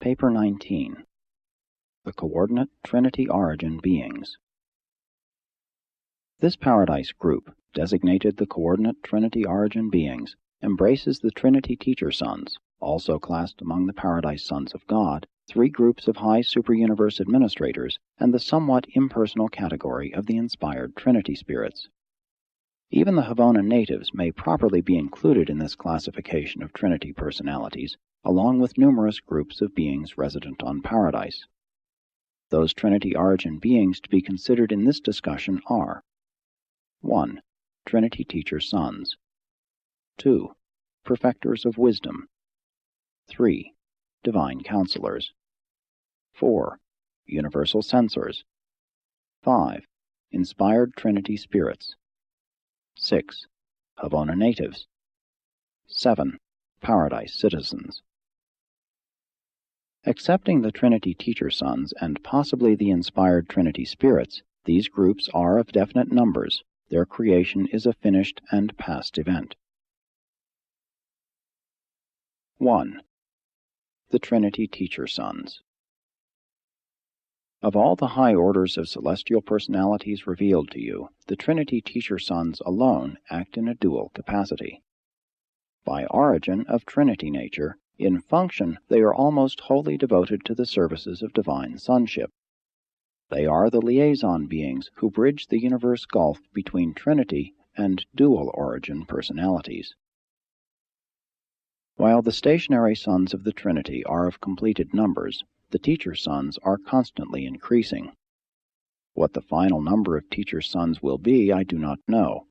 Paper 19. The Coordinate Trinity-Origin Beings. This Paradise group, designated the Coordinate Trinity-Origin Beings, embraces the Trinity Teacher Sons, also classed among the Paradise Sons of God, three groups of high super-universe administrators, and the somewhat impersonal category of the inspired Trinity spirits. Even the Havona natives may properly be included in this classification of Trinity personalities, along with numerous groups of beings resident on Paradise. Those Trinity-Origin beings to be considered in this discussion are 1. Trinity Teacher Sons. 2. Perfectors of Wisdom. 3. Divine Counselors. 4. Universal Censors. 5. Inspired Trinity Spirits. 6. Havona Natives. 7. Paradise Citizens. Accepting the Trinity Teacher Sons and possibly the inspired Trinity Spirits, these groups are of definite numbers. Their creation is a finished and past event. 1. The Trinity Teacher Sons. Of all the high orders of celestial personalities revealed to you, the Trinity Teacher Sons alone act in a dual capacity. By origin of Trinity nature, in function they are almost wholly devoted to the services of divine sonship. They are the liaison beings who bridge the universe gulf between Trinity and dual origin personalities. While the stationary sons of the Trinity are of completed numbers, the Teacher Sons are constantly increasing. What the final number of Teacher Sons will be, I do not know.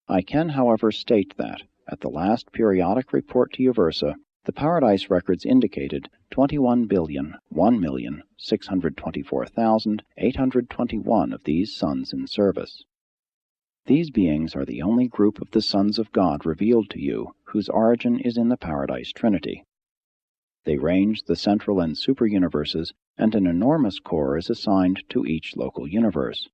I can, however, state that, at the last periodic report to Uversa, the Paradise records indicated 21,1,624,821 of these sons in service. These beings are the only group of the sons of God revealed to you whose origin is in the Paradise Trinity. They range the central and super-universes, and an enormous core is assigned to each local universe.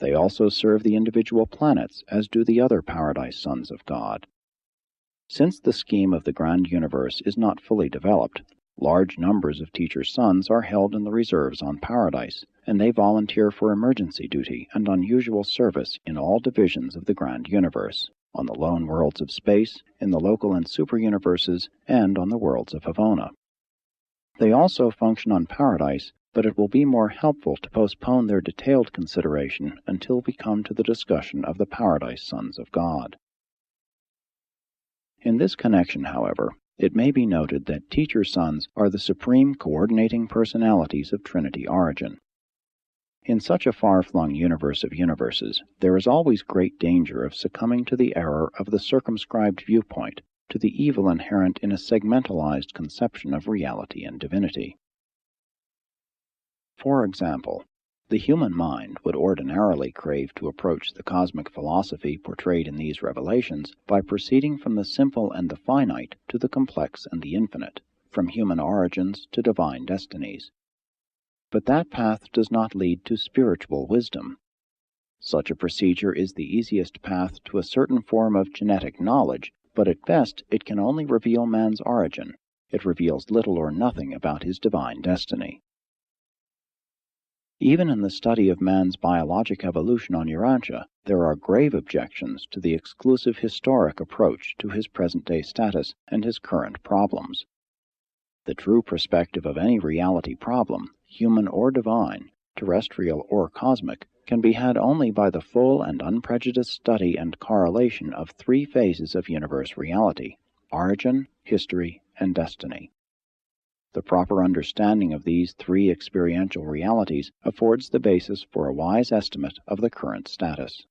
They also serve the individual planets, as do the other Paradise Sons of God. Since the scheme of the grand universe is not fully developed, large numbers of Teacher Sons are held in the reserves on Paradise, and they volunteer for emergency duty and unusual service in all divisions of the grand universe, on the lone worlds of space, in the local and super-universes, and on the worlds of Havona. They also function on Paradise, but it will be more helpful to postpone their detailed consideration until we come to the discussion of the Paradise Sons of God. In this connection, however, it may be noted that Teacher Sons are the supreme coordinating personalities of Trinity origin. In such a far-flung universe of universes, there is always great danger of succumbing to the error of the circumscribed viewpoint, to the evil inherent in a segmentalized conception of reality and divinity. For example, the human mind would ordinarily crave to approach the cosmic philosophy portrayed in these revelations by proceeding from the simple and the finite to the complex and the infinite, from human origins to divine destinies. But that path does not lead to spiritual wisdom. Such a procedure is the easiest path to a certain form of genetic knowledge, but at best it can only reveal man's origin. It reveals little or nothing about his divine destiny. Even in the study of man's biologic evolution on Urantia, there are grave objections to the exclusive historic approach to his present-day status and his current problems. The true perspective of any reality problem, human or divine, terrestrial or cosmic, can be had only by the full and unprejudiced study and correlation of three phases of universe reality: origin, history, and destiny. The proper understanding of these three experiential realities affords the basis for a wise estimate of the current status.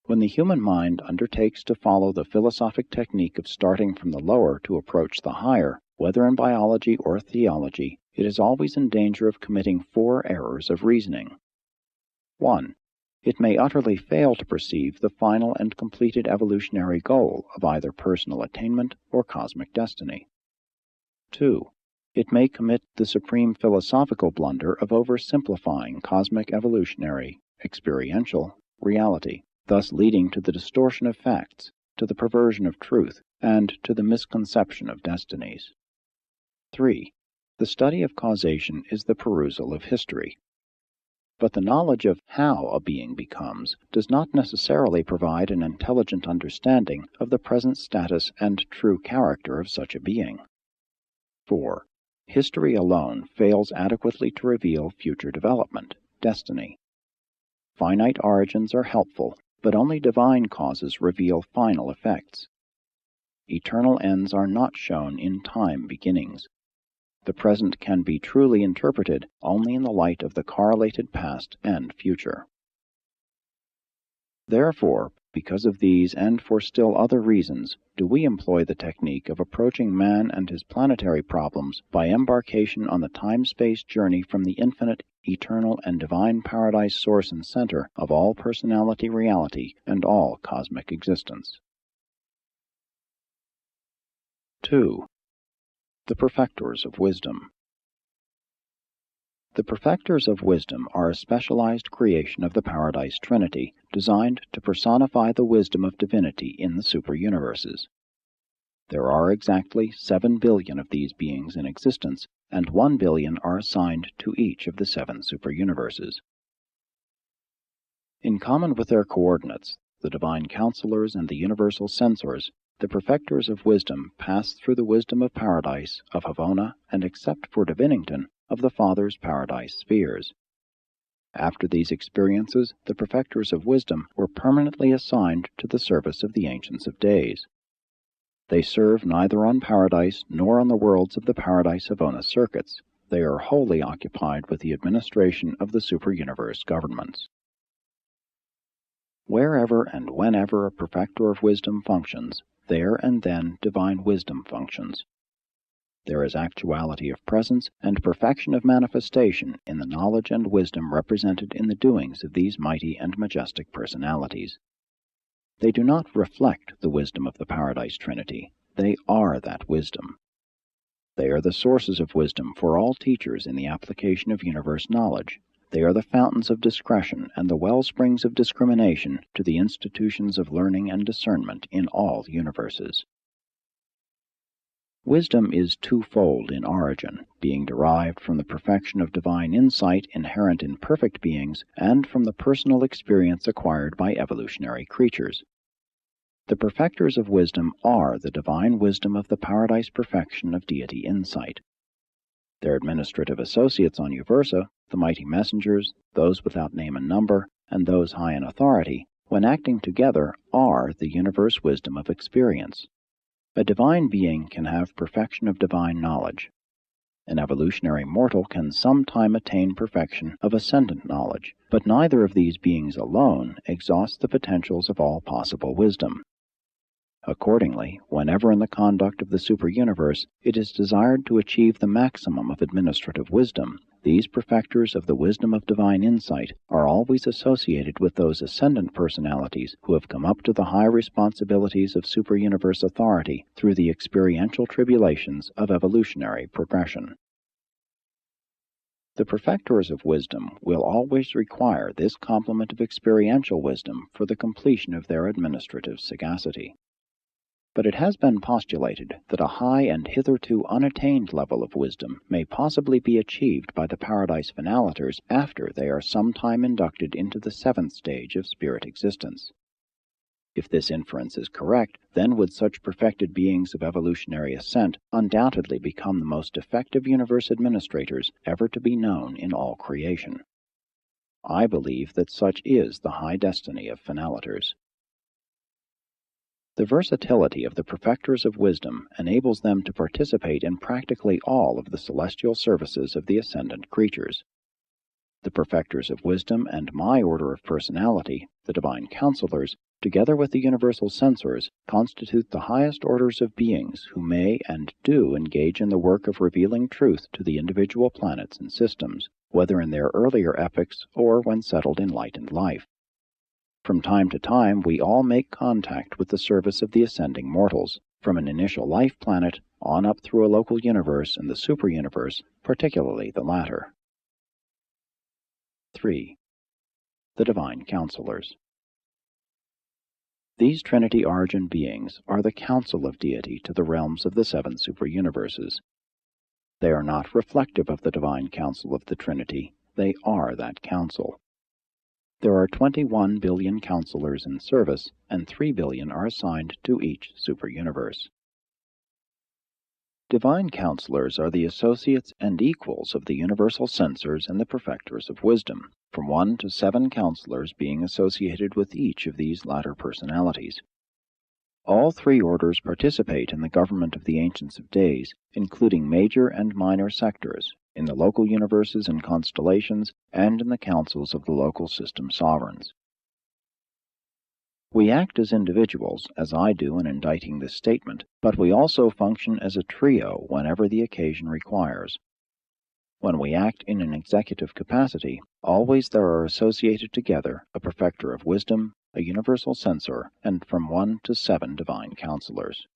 When the human mind undertakes to follow the philosophic technique of starting from the lower to approach the higher, whether in biology or theology, it is always in danger of committing four errors of reasoning. 1. It may utterly fail to perceive the final and completed evolutionary goal of either personal attainment or cosmic destiny. 2. It may commit the supreme philosophical blunder of oversimplifying cosmic evolutionary, experiential reality, thus leading to the distortion of facts, to the perversion of truth, and to the misconception of destinies. 3. The study of causation is the perusal of history. But the knowledge of how a being becomes does not necessarily provide an intelligent understanding of the present status and true character of such a being. 4. History alone fails adequately to reveal future development, destiny. Finite origins are helpful, but only divine causes reveal final effects. Eternal ends are not shown in time beginnings. The present can be truly interpreted only in the light of the correlated past and future. Therefore, because of these and for still other reasons, do we employ the technique of approaching man and his planetary problems by embarkation on the time-space journey from the infinite, eternal, and divine paradise source and center of all personality reality and all cosmic existence. 2. The Perfectors of Wisdom. The Perfectors of Wisdom are a specialized creation of the Paradise Trinity, designed to personify the wisdom of divinity in the superuniverses. There are exactly 7 billion of these beings in existence, and 1 billion are assigned to each of the 7 superuniverses. In common with their coordinates, the Divine Counselors and the Universal Censors, the Perfectors of Wisdom pass through the wisdom of Paradise, of Havona, and except for Divinington, of the Father's Paradise spheres. After these experiences, the Perfectors of Wisdom were permanently assigned to the service of the Ancients of Days. They serve neither on Paradise nor on the worlds of the Paradise-Havona circuits. They are wholly occupied with the administration of the superuniverse governments. Wherever and whenever a Perfector of Wisdom functions, there and then divine wisdom functions. There is actuality of presence and perfection of manifestation in the knowledge and wisdom represented in the doings of these mighty and majestic personalities. They do not reflect the wisdom of the Paradise Trinity. They are that wisdom. They are the sources of wisdom for all teachers in the application of universe knowledge. They are the fountains of discretion and the wellsprings of discrimination to the institutions of learning and discernment in all universes. Wisdom is twofold in origin, being derived from the perfection of divine insight inherent in perfect beings and from the personal experience acquired by evolutionary creatures. The Perfectors of Wisdom are the divine wisdom of the paradise perfection of deity insight. Their administrative associates on Uversa, the mighty messengers, those without name and number, and those high in authority, when acting together, are the universe wisdom of experience. A divine being can have perfection of divine knowledge. An evolutionary mortal can sometime attain perfection of ascendant knowledge, but neither of these beings alone exhausts the potentials of all possible wisdom. Accordingly, whenever in the conduct of the superuniverse it is desired to achieve the maximum of administrative wisdom, these perfectors of the wisdom of divine insight are always associated with those ascendant personalities who have come up to the high responsibilities of superuniverse authority through the experiential tribulations of evolutionary progression. The Perfectors of Wisdom will always require this complement of experiential wisdom for the completion of their administrative sagacity. But it has been postulated that a high and hitherto unattained level of wisdom may possibly be achieved by the Paradise Finalators after they are sometime inducted into the 7th stage of spirit existence. If this inference is correct, then would such perfected beings of evolutionary ascent undoubtedly become the most effective universe administrators ever to be known in all creation. I believe that such is the high destiny of Finalators. The versatility of the Perfectors of Wisdom enables them to participate in practically all of the celestial services of the ascendant creatures. The Perfectors of Wisdom and my order of personality, the Divine Counselors, together with the Universal Censors, constitute the highest orders of beings who may and do engage in the work of revealing truth to the individual planets and systems, whether in their earlier epochs or when settled in enlightened life. From time to time, we all make contact with the service of the ascending mortals, from an initial life planet on up through a local universe and the superuniverse, particularly the latter. 3. The Divine Counselors. These Trinity-Origin beings are the counsel of deity to the realms of the 7 superuniverses. They are not reflective of the divine counsel of the Trinity. They are that counsel. There are 21 billion counselors in service, and 3 billion are assigned to each superuniverse. Divine counselors are the associates and equals of the universal censors and the perfectors of wisdom, from 1 to 7 counselors being associated with each of these latter personalities. All 3 orders participate in the government of the Ancients of Days, including major and minor sectors, in the local universes and constellations, and in the councils of the local system sovereigns. We act as individuals, as I do in inditing this statement, but we also function as a trio whenever the occasion requires. When we act in an executive capacity, always there are associated together a perfecter of wisdom, a universal censor, and from 1 to 7 divine counselors.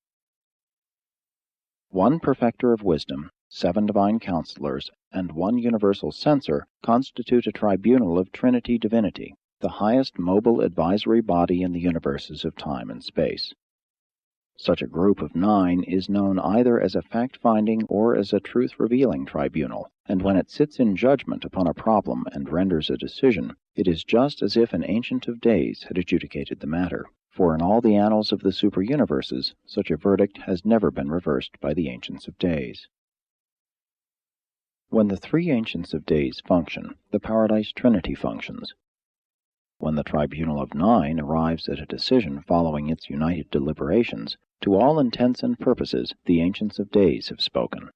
1 perfecter of wisdom, 7 divine counselors, and 1 universal censor constitute a tribunal of Trinity divinity, the highest mobile advisory body in the universes of time and space. Such a group of 9 is known either as a fact-finding or as a truth-revealing tribunal, and when it sits in judgment upon a problem and renders a decision, it is just as if an Ancient of Days had adjudicated the matter, for in all the annals of the super-universes, such a verdict has never been reversed by the Ancients of Days. When the 3 Ancients of Days function, the Paradise Trinity functions. When the Tribunal of 9 arrives at a decision following its united deliberations, to all intents and purposes the Ancients of Days have spoken.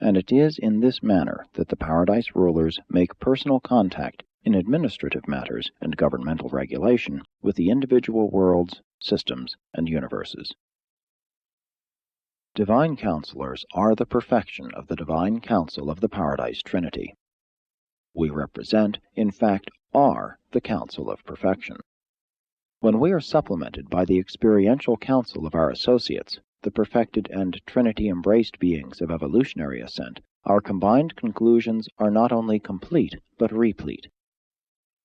And it is in this manner that the Paradise rulers make personal contact in administrative matters and governmental regulation with the individual worlds, systems, and universes. Divine counselors are the perfection of the divine counsel of the Paradise Trinity. We represent, in fact, are the counsel of perfection. When we are supplemented by the experiential counsel of our associates, the perfected and Trinity-embraced beings of evolutionary ascent, our combined conclusions are not only complete, but replete.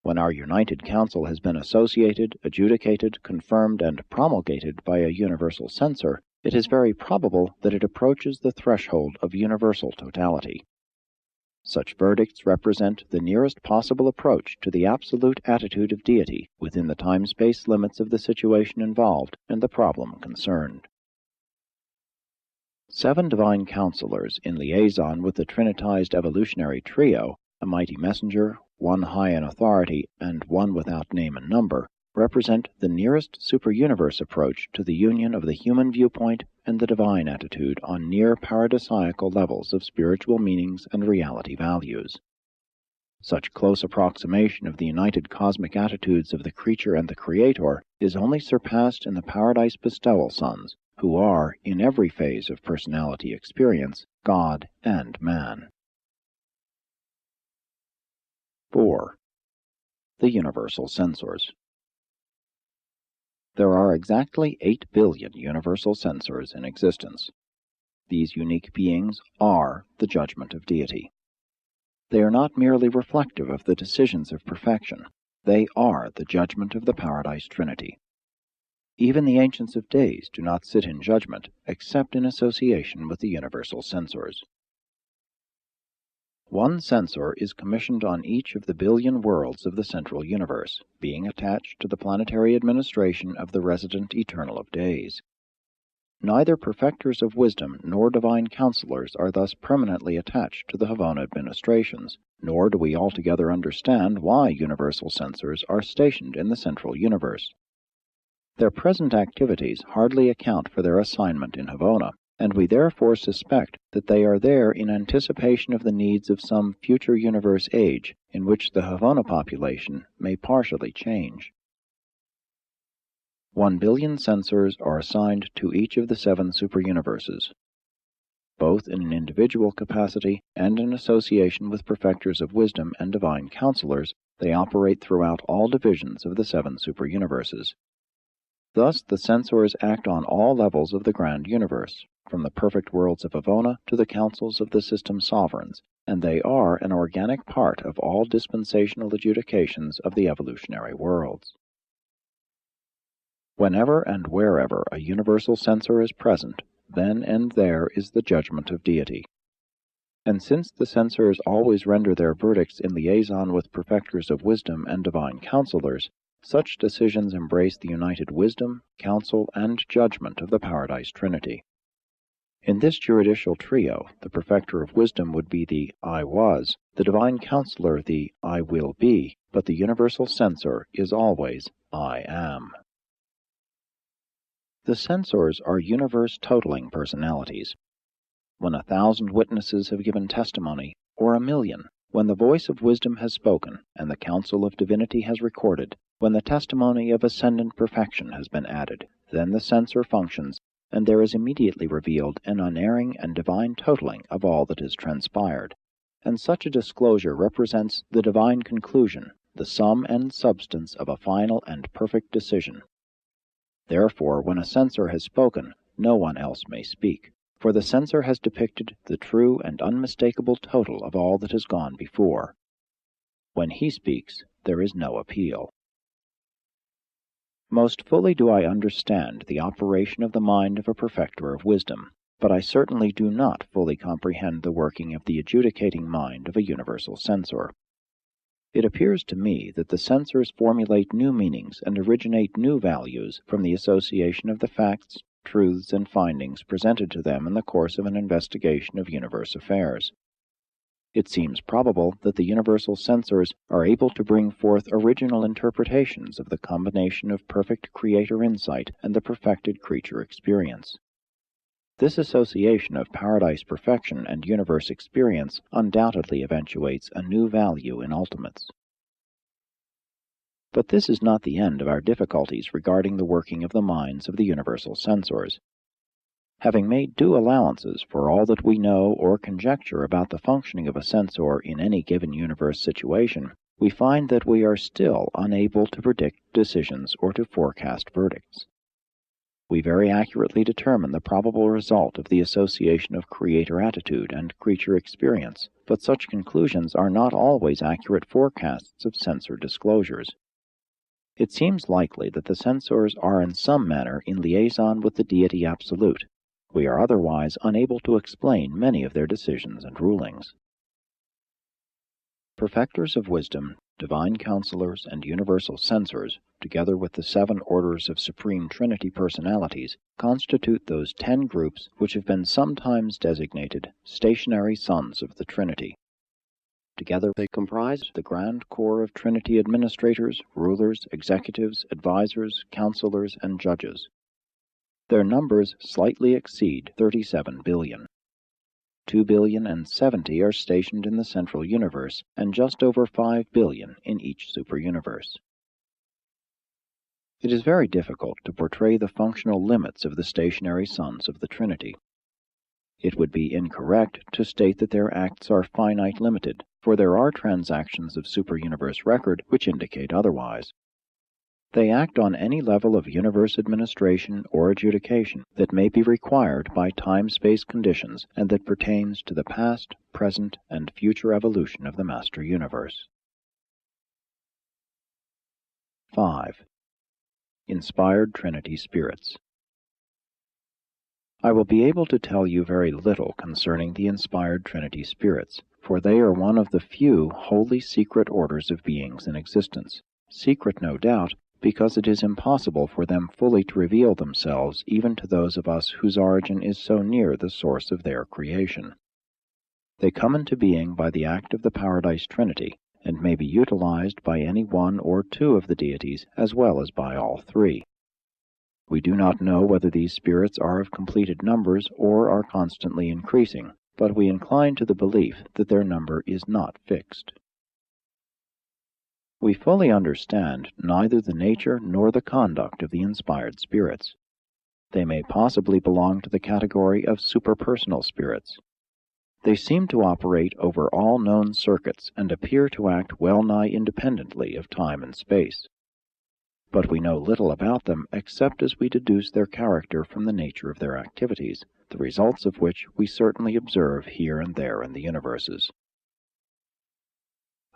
When our united counsel has been associated, adjudicated, confirmed, and promulgated by a universal censor, it is very probable that it approaches the threshold of universal totality. Such verdicts represent the nearest possible approach to the absolute attitude of deity within the time-space limits of the situation involved and the problem concerned. 7 divine counselors in liaison with the trinitized evolutionary trio, a mighty messenger, 1 high in authority, and 1 without name and number, represent the nearest super-universe approach to the union of the human viewpoint and the divine attitude on near paradisiacal levels of spiritual meanings and reality values. Such close approximation of the united cosmic attitudes of the creature and the creator is only surpassed in the Paradise bestowal sons, who are, in every phase of personality experience, God and man. 4. The Universal Censors. There are exactly 8 billion universal censors in existence. These unique beings are the judgment of deity. They are not merely reflective of the decisions of perfection. They are the judgment of the Paradise Trinity. Even the Ancients of Days do not sit in judgment, except in association with the universal censors. 1 censor is commissioned on each of the billion worlds of the central universe, being attached to the planetary administration of the resident Eternal of Days. Neither Perfectors of Wisdom nor Divine Counselors are thus permanently attached to the Havona administrations, nor do we altogether understand why universal censors are stationed in the central universe. Their present activities hardly account for their assignment in Havona, and we therefore suspect that they are there in anticipation of the needs of some future universe age in which the Havona population may partially change. 1 billion censors are assigned to each of the 7 superuniverses. Both in an individual capacity and in association with Perfectors of Wisdom and Divine Counselors, they operate throughout all divisions of the 7 superuniverses. Thus, the censors act on all levels of the grand universe, from the perfect worlds of Havona to the councils of the system sovereigns, and they are an organic part of all dispensational adjudications of the evolutionary worlds. Whenever and wherever a universal censor is present, then and there is the judgment of deity. And since the censors always render their verdicts in liaison with Perfectors of Wisdom and Divine Counselors, such decisions embrace the united wisdom, counsel, and judgment of the Paradise Trinity. In this juridical trio, the Perfecter of Wisdom would be the I Was, the Divine Counselor the I Will Be, but the Universal Censor is always I Am. The censors are universe-totaling personalities. When 1,000 witnesses have given testimony, or 1,000,000, when the voice of wisdom has spoken, and the counsel of divinity has recorded, when the testimony of ascendant perfection has been added, then the censor functions, and there is immediately revealed an unerring and divine totaling of all that has transpired. And such a disclosure represents the divine conclusion, the sum and substance of a final and perfect decision. Therefore, when a censor has spoken, no one else may speak, for the censor has depicted the true and unmistakable total of all that has gone before. When he speaks, there is no appeal. Most fully do I understand the operation of the mind of a Perfecter of Wisdom, but I certainly do not fully comprehend the working of the adjudicating mind of a universal censor. It appears to me that the censors formulate new meanings and originate new values from the association of the facts, truths, and findings presented to them in the course of an investigation of universe affairs. It seems probable that the universal censors are able to bring forth original interpretations of the combination of perfect creator insight and the perfected creature experience. This association of paradise perfection and universe experience undoubtedly eventuates a new value in ultimates. But this is not the end of our difficulties regarding the working of the minds of the universal censors. Having made due allowances for all that we know or conjecture about the functioning of a censor in any given universe situation, we find that we are still unable to predict decisions or to forecast verdicts. We very accurately determine the probable result of the association of creator attitude and creature experience, but such conclusions are not always accurate forecasts of censor disclosures. It seems likely that the censors are in some manner in liaison with the Deity Absolute. We are otherwise unable to explain many of their decisions and rulings. Perfectors of Wisdom, Divine Counselors, and Universal Censors, together with the 7 orders of Supreme Trinity personalities, constitute those 10 groups which have been sometimes designated stationary sons of the Trinity. Together they comprise the grand corps of Trinity administrators, rulers, executives, advisors, counselors, and judges. Their numbers slightly exceed 37 billion. 2,070,000,000 are stationed in the central universe, and just over 5 billion in each superuniverse. It is very difficult to portray the functional limits of the stationary sons of the Trinity. It would be incorrect to state that their acts are finite limited, for there are transactions of superuniverse record which indicate otherwise. They act on any level of universe administration or adjudication that may be required by time-space conditions and that pertains to the past, present, and future evolution of the Master Universe. 5. Inspired Trinity Spirits. I will be able to tell you very little concerning the inspired Trinity Spirits, for they are one of the few wholly secret orders of beings in existence. Secret, no doubt, because it is impossible for them fully to reveal themselves even to those of us whose origin is so near the source of their creation. They come into being by the act of the Paradise Trinity, and may be utilized by any one or two of the deities as well as by all 3. We do not know whether these spirits are of completed numbers or are constantly increasing, but we incline to the belief that their number is not fixed. We fully understand neither the nature nor the conduct of the inspired spirits. They may possibly belong to the category of superpersonal spirits. They seem to operate over all known circuits and appear to act well-nigh independently of time and space. But we know little about them except as we deduce their character from the nature of their activities, the results of which we certainly observe here and there in the universes.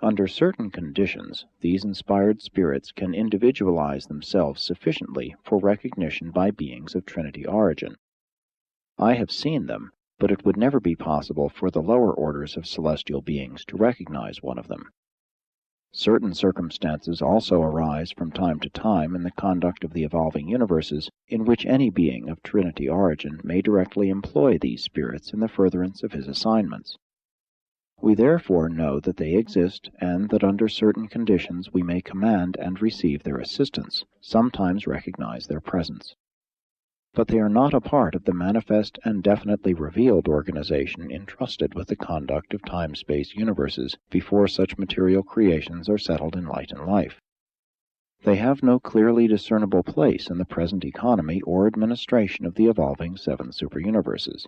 Under certain conditions, these inspired spirits can individualize themselves sufficiently for recognition by beings of Trinity-Origin. I have seen them, but it would never be possible for the lower orders of celestial beings to recognize one of them. Certain circumstances also arise from time to time in the conduct of the evolving universes in which any being of Trinity-Origin may directly employ these spirits in the furtherance of his assignments. We therefore know that they exist, and that under certain conditions we may command and receive their assistance, sometimes recognize their presence. But they are not a part of the manifest and definitely revealed organization entrusted with the conduct of time-space universes before such material creations are settled in light and life. They have no clearly discernible place in the present economy or administration of the evolving 7 superuniverses.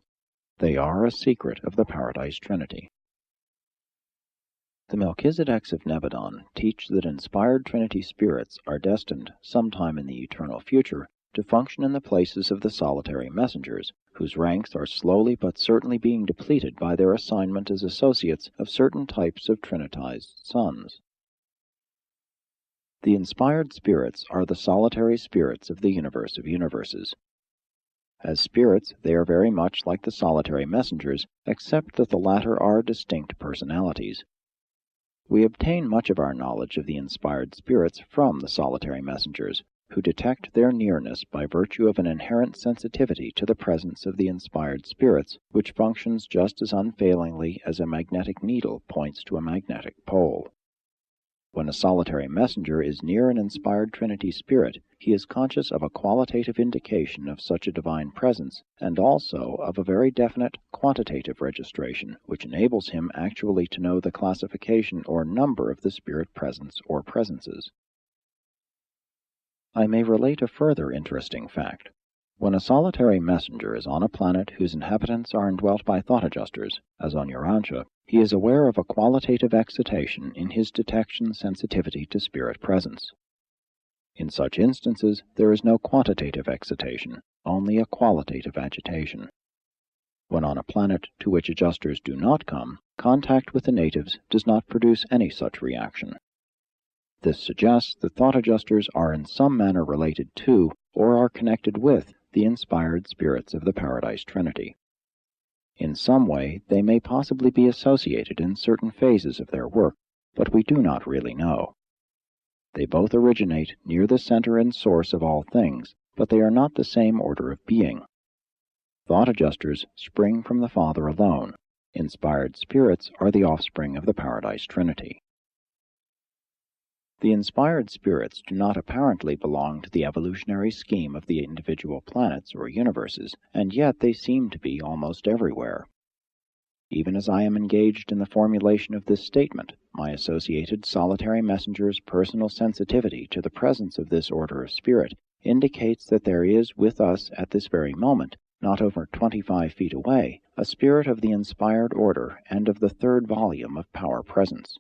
They are a secret of the Paradise Trinity. The Melchizedeks of Nebadon teach that inspired Trinity spirits are destined, sometime in the eternal future, to function in the places of the solitary messengers, whose ranks are slowly but certainly being depleted by their assignment as associates of certain types of trinitized sons. The inspired spirits are the solitary spirits of the universe of universes. As spirits, they are very much like the solitary messengers, except that the latter are distinct personalities. We obtain much of our knowledge of the inspired spirits from the solitary messengers, who detect their nearness by virtue of an inherent sensitivity to the presence of the inspired spirits, which functions just as unfailingly as a magnetic needle points to a magnetic pole. When a solitary messenger is near an inspired Trinity spirit, he is conscious of a qualitative indication of such a divine presence, and also of a very definite quantitative registration, which enables him actually to know the classification or number of the spirit presence or presences. I may relate a further interesting fact. When a solitary messenger is on a planet whose inhabitants are indwelt by thought adjusters, as on Urantia, he is aware of a qualitative excitation in his detection sensitivity to spirit presence. In such instances, there is no quantitative excitation, only a qualitative agitation. When on a planet to which adjusters do not come, contact with the natives does not produce any such reaction. This suggests that thought adjusters are in some manner related to, or are connected with, the inspired spirits of the Paradise Trinity. In some way, they may possibly be associated in certain phases of their work, but we do not really know. They both originate near the center and source of all things, but they are not the same order of being. Thought adjusters spring from the Father alone. Inspired spirits are the offspring of the Paradise Trinity. The inspired spirits do not apparently belong to the evolutionary scheme of the individual planets or universes, and yet they seem to be almost everywhere. Even as I am engaged in the formulation of this statement, my associated solitary messenger's personal sensitivity to the presence of this order of spirit indicates that there is with us at this very moment, not over 25 feet away, a spirit of the inspired order and of the 3rd volume of Power Presence.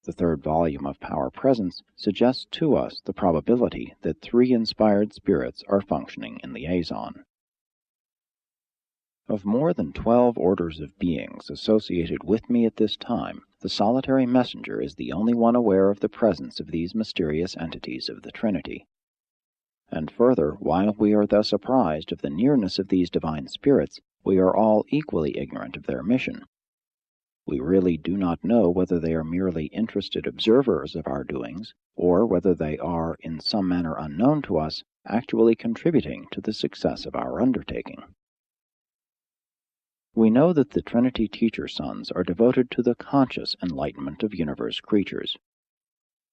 The 3rd volume of Power Presence suggests to us the probability that 3 inspired spirits are functioning in liaison. Of more than 12 orders of beings associated with me at this time, the solitary messenger is the only one aware of the presence of these mysterious entities of the Trinity. And further, while we are thus apprised of the nearness of these divine spirits, we are all equally ignorant of their mission. We really do not know whether they are merely interested observers of our doings, or whether they are, in some manner unknown to us, actually contributing to the success of our undertaking. We know that the Trinity teacher sons are devoted to the conscious enlightenment of universe creatures.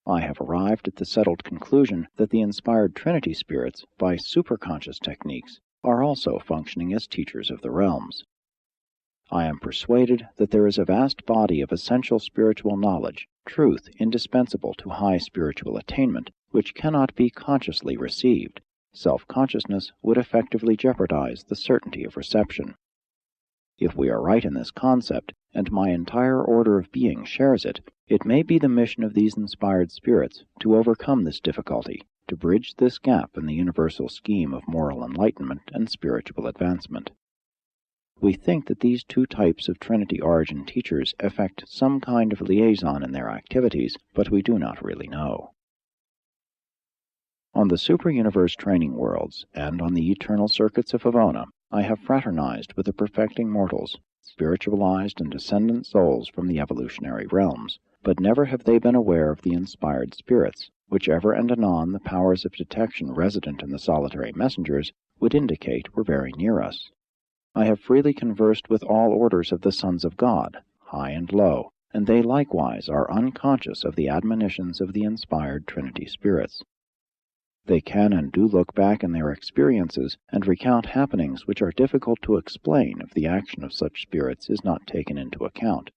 I have arrived at the settled conclusion that the inspired Trinity spirits, by superconscious techniques, are also functioning as teachers of the realms. I am persuaded that there is a vast body of essential spiritual knowledge, truth indispensable to high spiritual attainment, which cannot be consciously received. Self-consciousness would effectively jeopardize the certainty of reception. If we are right in this concept, and my entire order of being shares it, it may be the mission of these inspired spirits to overcome this difficulty, to bridge this gap in the universal scheme of moral enlightenment and spiritual advancement. We think that these 2 types of Trinity-Origin teachers effect some kind of liaison in their activities, but we do not really know. On the super-universe training worlds, and on the eternal circuits of Havona, I have fraternized with the perfecting mortals, spiritualized and descendant souls from the evolutionary realms, but never have they been aware of the inspired spirits, which ever and anon the powers of detection resident in the solitary messengers would indicate were very near us. I have freely conversed with all orders of the sons of God, high and low, and they likewise are unconscious of the admonitions of the inspired Trinity spirits. They can and do look back in their experiences and recount happenings which are difficult to explain if the action of such spirits is not taken into account.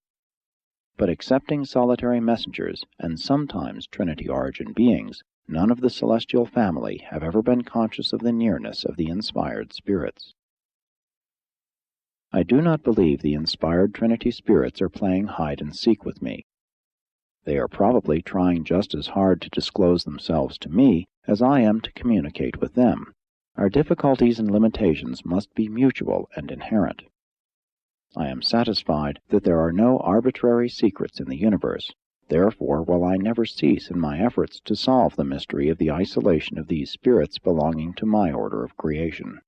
But excepting solitary messengers, and sometimes Trinity-Origin beings, none of the celestial family have ever been conscious of the nearness of the inspired spirits. I do not believe the inspired Trinity spirits are playing hide-and-seek with me. They are probably trying just as hard to disclose themselves to me as I am to communicate with them. Our difficulties and limitations must be mutual and inherent. I am satisfied that there are no arbitrary secrets in the universe. Therefore will I never cease in my efforts to solve the mystery of the isolation of these spirits belonging to my order of creation.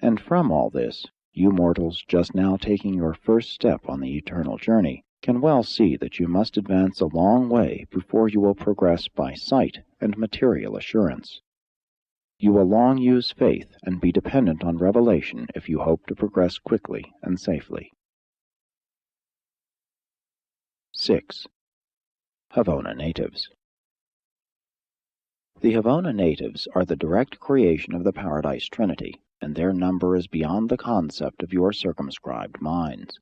And from all this, you mortals just now taking your first step on the eternal journey can well see that you must advance a long way before you will progress by sight and material assurance. You will long use faith and be dependent on revelation if you hope to progress quickly and safely. 6. Havona Natives. The Havona natives are the direct creation of the Paradise Trinity, and their number is beyond the concept of your circumscribed minds.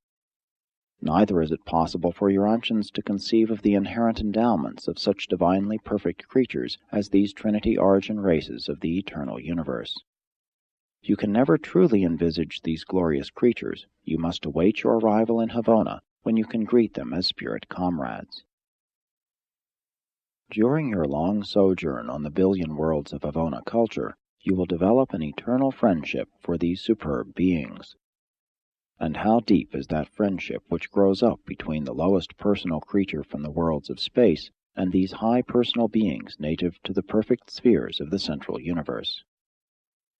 Neither is it possible for Urantians to conceive of the inherent endowments of such divinely perfect creatures as these Trinity-Origin races of the eternal universe. You can never truly envisage these glorious creatures. You must await your arrival in Havona, when you can greet them as spirit comrades. During your long sojourn on the billion worlds of Havona culture, you will develop an eternal friendship for these superb beings. And how deep is that friendship which grows up between the lowest personal creature from the worlds of space and these high personal beings native to the perfect spheres of the central universe.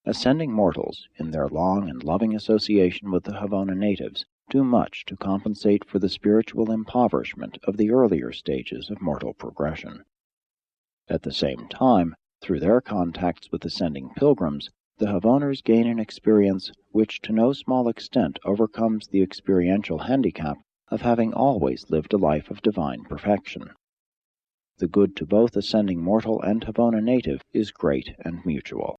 Ascending mortals, in their long and loving association with the Havona natives, do much to compensate for the spiritual impoverishment of the earlier stages of mortal progression. At the same time, through their contacts with ascending pilgrims, the Havoners gain an experience which to no small extent overcomes the experiential handicap of having always lived a life of divine perfection. The good to both ascending mortal and Havona native is great and mutual.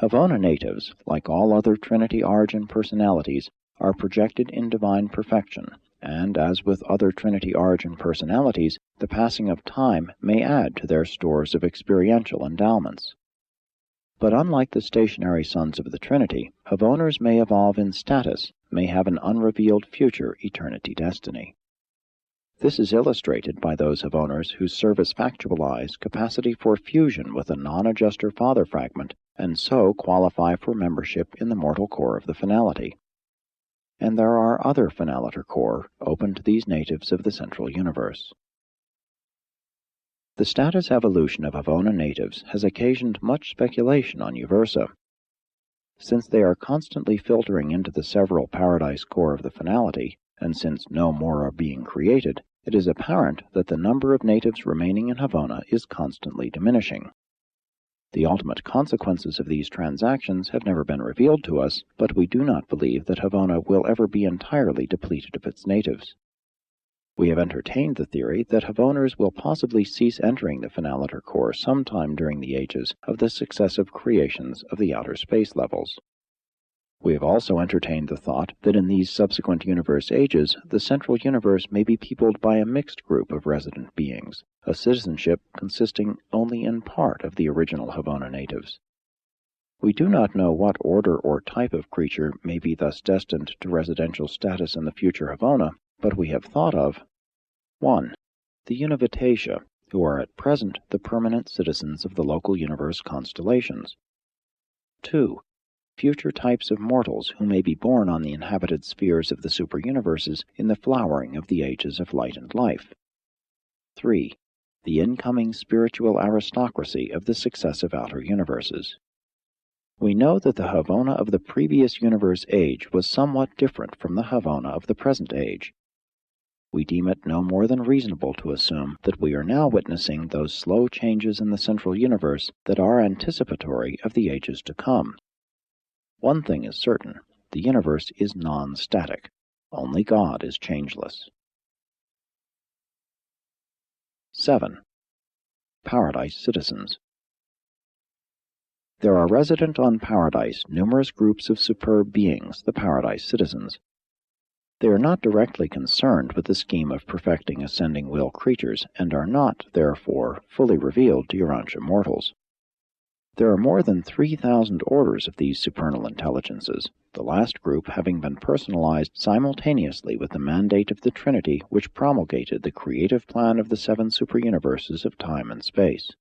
Havona natives, like all other Trinity-Origin personalities, are projected in divine perfection, and as with other Trinity-Origin personalities, the passing of time may add to their stores of experiential endowments. But unlike the stationary sons of the Trinity, Havoners may evolve in status, may have an unrevealed future eternity destiny. This is illustrated by those Havoners whose service factualize capacity for fusion with a non-adjuster father fragment, and so qualify for membership in the mortal core of the finality. And there are other finaliter core open to these natives of the central universe. The status evolution of Havona natives has occasioned much speculation on Uversa. Since they are constantly filtering into the several paradise core of the finality, and since no more are being created, it is apparent that the number of natives remaining in Havona is constantly diminishing. The ultimate consequences of these transactions have never been revealed to us, but we do not believe that Havona will ever be entirely depleted of its natives. We have entertained the theory that Havoners will possibly cease entering the finaliter core sometime during the ages of the successive creations of the outer space levels. We have also entertained the thought that in these subsequent universe ages, the central universe may be peopled by a mixed group of resident beings, a citizenship consisting only in part of the original Havona natives. We do not know what order or type of creature may be thus destined to residential status in the future Havona, but we have thought of 1. The Univitatia, who are at present the permanent citizens of the local universe constellations. 2. Future types of mortals who may be born on the inhabited spheres of the superuniverses in the flowering of the ages of light and life. 3. The incoming spiritual aristocracy of the successive outer universes. We know that the Havona of the previous universe age was somewhat different from the Havona of the present age. We deem it no more than reasonable to assume that we are now witnessing those slow changes in the central universe that are anticipatory of the ages to come. One thing is certain: the universe is non-static. Only God is changeless. 7. Paradise Citizens. There are resident on Paradise numerous groups of superb beings, the Paradise Citizens. They are not directly concerned with the scheme of perfecting ascending will creatures, and are not, therefore, fully revealed to Urantia mortals. There are more than 3,000 orders of these supernal intelligences, the last group having been personalized simultaneously with the mandate of the Trinity which promulgated the creative plan of the 7 superuniverses of time and space.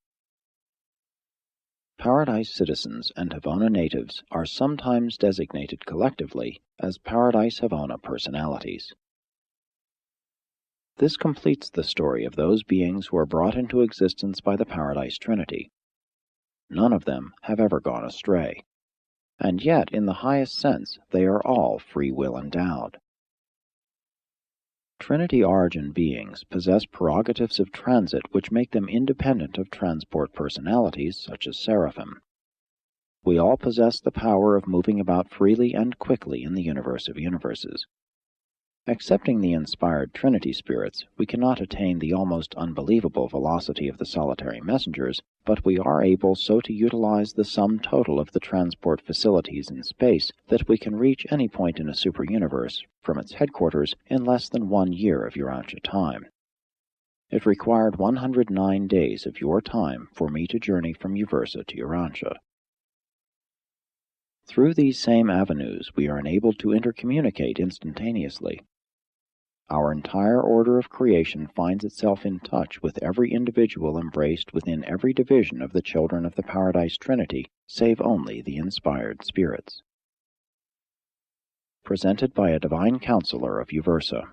Paradise citizens and Havona natives are sometimes designated collectively as Paradise Havona personalities. This completes the story of those beings who are brought into existence by the Paradise Trinity. None of them have ever gone astray, and yet in the highest sense they are all free will endowed. Trinity-Origin beings possess prerogatives of transit which make them independent of transport personalities such as seraphim. We all possess the power of moving about freely and quickly in the universe of universes. Excepting the inspired Trinity spirits, we cannot attain the almost unbelievable velocity of the solitary messengers, but we are able so to utilize the sum total of the transport facilities in space that we can reach any point in a superuniverse from its headquarters in less than 1 year of Urantia time. It required 109 days of your time for me to journey from Uversa to Urantia. Through these same avenues we are enabled to intercommunicate instantaneously. Our entire order of creation finds itself in touch with every individual embraced within every division of the children of the Paradise Trinity, save only the inspired spirits. Presented by a divine counselor of Uversa.